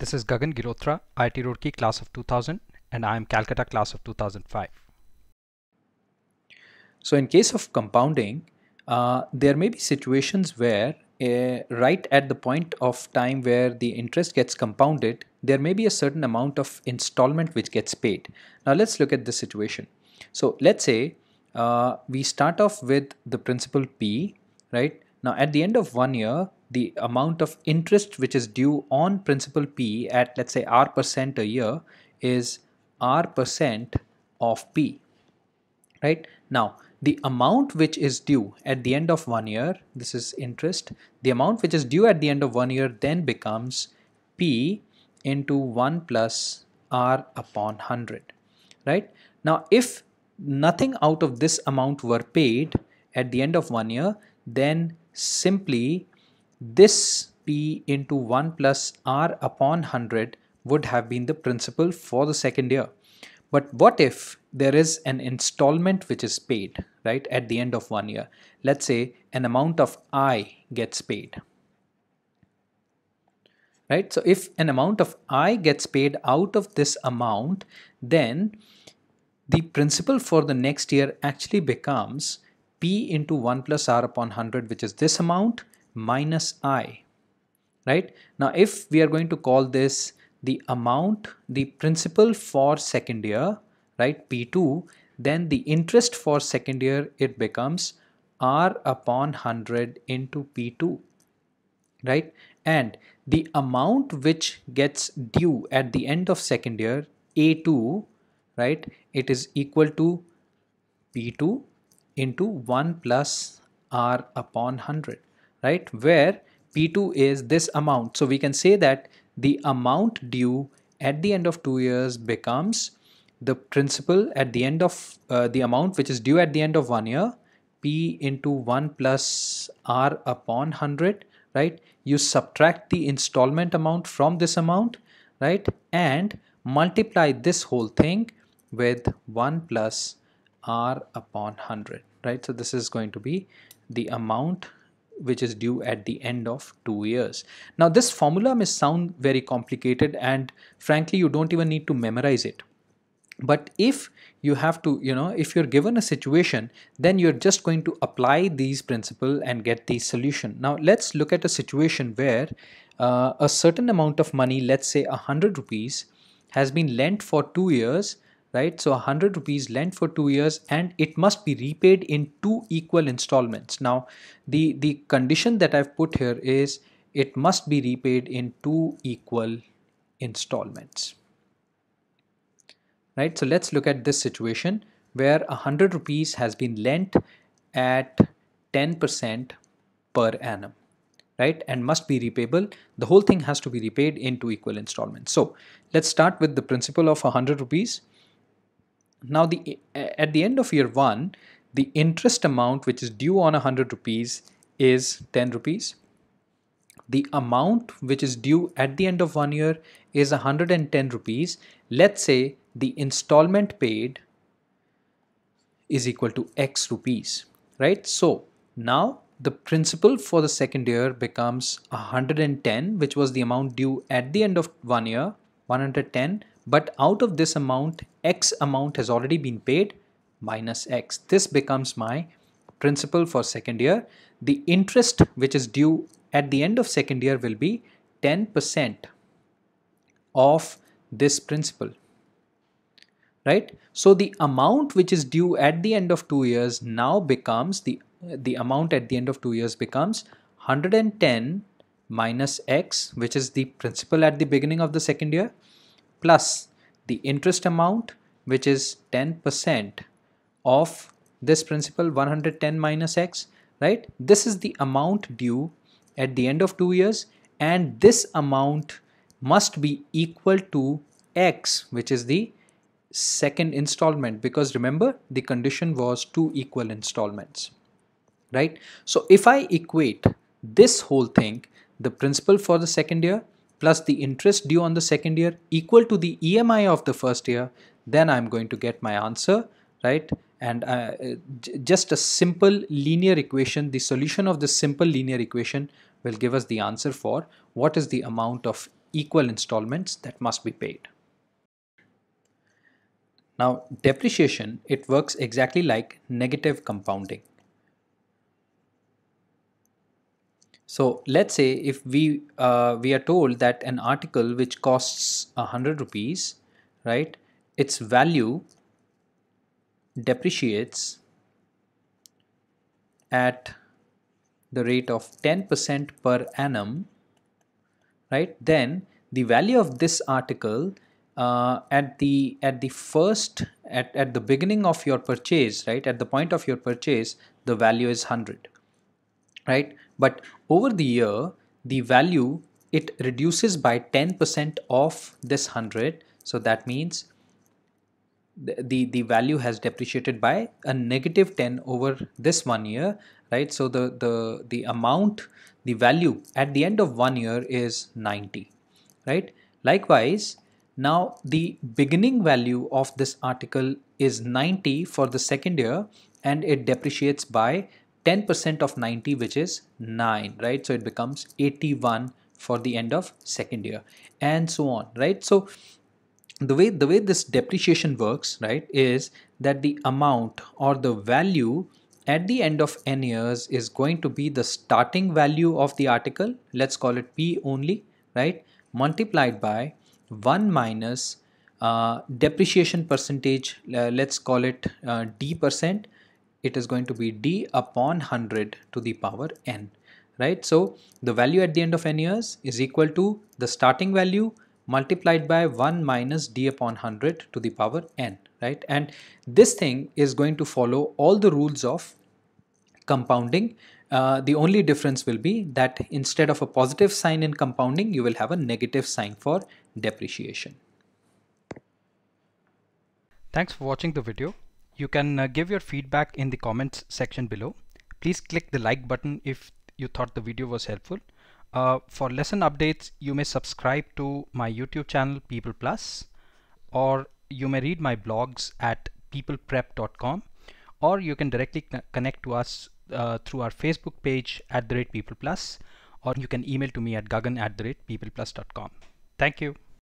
This is Gagan Girotra, IIT Roorkee class of 2000, and I am Calcutta class of 2005. So in case of compounding, there may be situations where right at the point of time where the interest gets compounded, there may be a certain amount of installment which gets paid. Now let's look at this situation. So let's say we start off with the principal P, right? Now at the end of 1 year, the amount of interest which is due on principal P at, let's say, R% a year is R% of P, right? Now the amount which is due at the end of 1 year, this is interest, the amount which is due at the end of 1 year then becomes P into 1 plus R upon 100, right? Now if nothing out of this amount were paid at the end of 1 year, then simply this P into 1 plus R upon 100 would have been the principal for the second year. But what if there is an installment which is paid, right, at the end of 1 year? Let's say an amount of I gets paid, right? So if an amount of I gets paid out of this amount, then the principal for the next year actually becomes P into 1 plus R upon 100, which is this amount minus I, right? Now if we are going to call this the amount, the principal for second year, right, P2, then the interest for second year, it becomes R upon 100 into P2, right? And the amount which gets due at the end of second year, A2, right, it is equal to P2 into 1 plus R upon 100, right, where P2 is this amount. So we can say that the amount due at the end of 2 years becomes the principal at the end of the amount which is due at the end of 1 year, P into 1 plus R upon 100, right? You subtract the installment amount from this amount, right, and multiply this whole thing with 1 plus R upon 100, right? So this is going to be the amount which is due at the end of 2 years. Now this formula may sound very complicated, and frankly you don't even need to memorize it. But if you have to, if you're given a situation, then you're just going to apply these principles and get the solution. Now let's look at a situation where a certain amount of money, let's say 100 rupees, has been lent for 2 years, right? So 100 rupees lent for 2 years, and it must be repaid in 2 equal installments. Now the condition that I've put here is it must be repaid in 2 equal installments, right? So let's look at this situation where 100 rupees has been lent at 10% per annum, right, and must be repayable. The whole thing has to be repaid in 2 equal installments. So let's start with the principal of 100 rupees. Now at the end of year 1, the interest amount which is due on 100 rupees is 10 rupees. The amount which is due at the end of 1 year is 110 rupees. Let's say the installment paid is equal to X rupees, right? So now the principal for the second year becomes 110, which was the amount due at the end of 1 year, 110. But out of this amount, X amount has already been paid minus X. This becomes my principal for second year. The interest which is due at the end of second year will be 10% of this principal, right? So the amount which is due at the end of 2 years now becomes the amount at the end of 2 years becomes 110 minus X, which is the principal at the beginning of the second year, plus the interest amount, which is 10% of this principal, 110 minus X, right? This is the amount due at the end of 2 years, and this amount must be equal to X, which is the second installment, because remember the condition was 2 equal installments, right? So if I equate this whole thing, the principal for the second year plus the interest due on the second year equal to the EMI of the first year, then I'm going to get my answer, right? And just a simple linear equation, the solution of this simple linear equation will give us the answer for what is the amount of equal installments that must be paid. Now, depreciation, it works exactly like negative compounding. So let's say if we are told that an article which costs 100 rupees, right, its value depreciates at the rate of 10% per annum, right, then the value of this article at the beginning of your purchase, right, at the point of your purchase, the value is 100, right, but over the year the value, it reduces by 10% of this 100. So that means the value has depreciated by a negative 10 over this 1 year, right? So the amount, the value at the end of 1 year is 90, right? Likewise, now the beginning value of this article is 90 for the second year, and it depreciates by 10% of 90, which is 9, right? So it becomes 81 for the end of second year, and so on, right? So the way this depreciation works, right, is that the amount or the value at the end of n years is going to be the starting value of the article, let's call it p only, right, multiplied by 1 minus depreciation percentage, let's call it d percent. It is going to be d upon 100 to the power n, right? So the value at the end of n years is equal to the starting value multiplied by 1 minus d upon 100 to the power n, right? And this thing is going to follow all the rules of compounding. The only difference will be that instead of a positive sign in compounding, you will have a negative sign for depreciation. Thanks for watching the video. You can give your feedback in the comments section below. Please click the like button if you thought the video was helpful. For lesson updates, you may subscribe to my YouTube channel People Plus, or you may read my blogs at peopleprep.com, or you can directly connect to us through our Facebook page @PeoplePlus, or you can email to me at gagan@peopleplus.com. Thank you.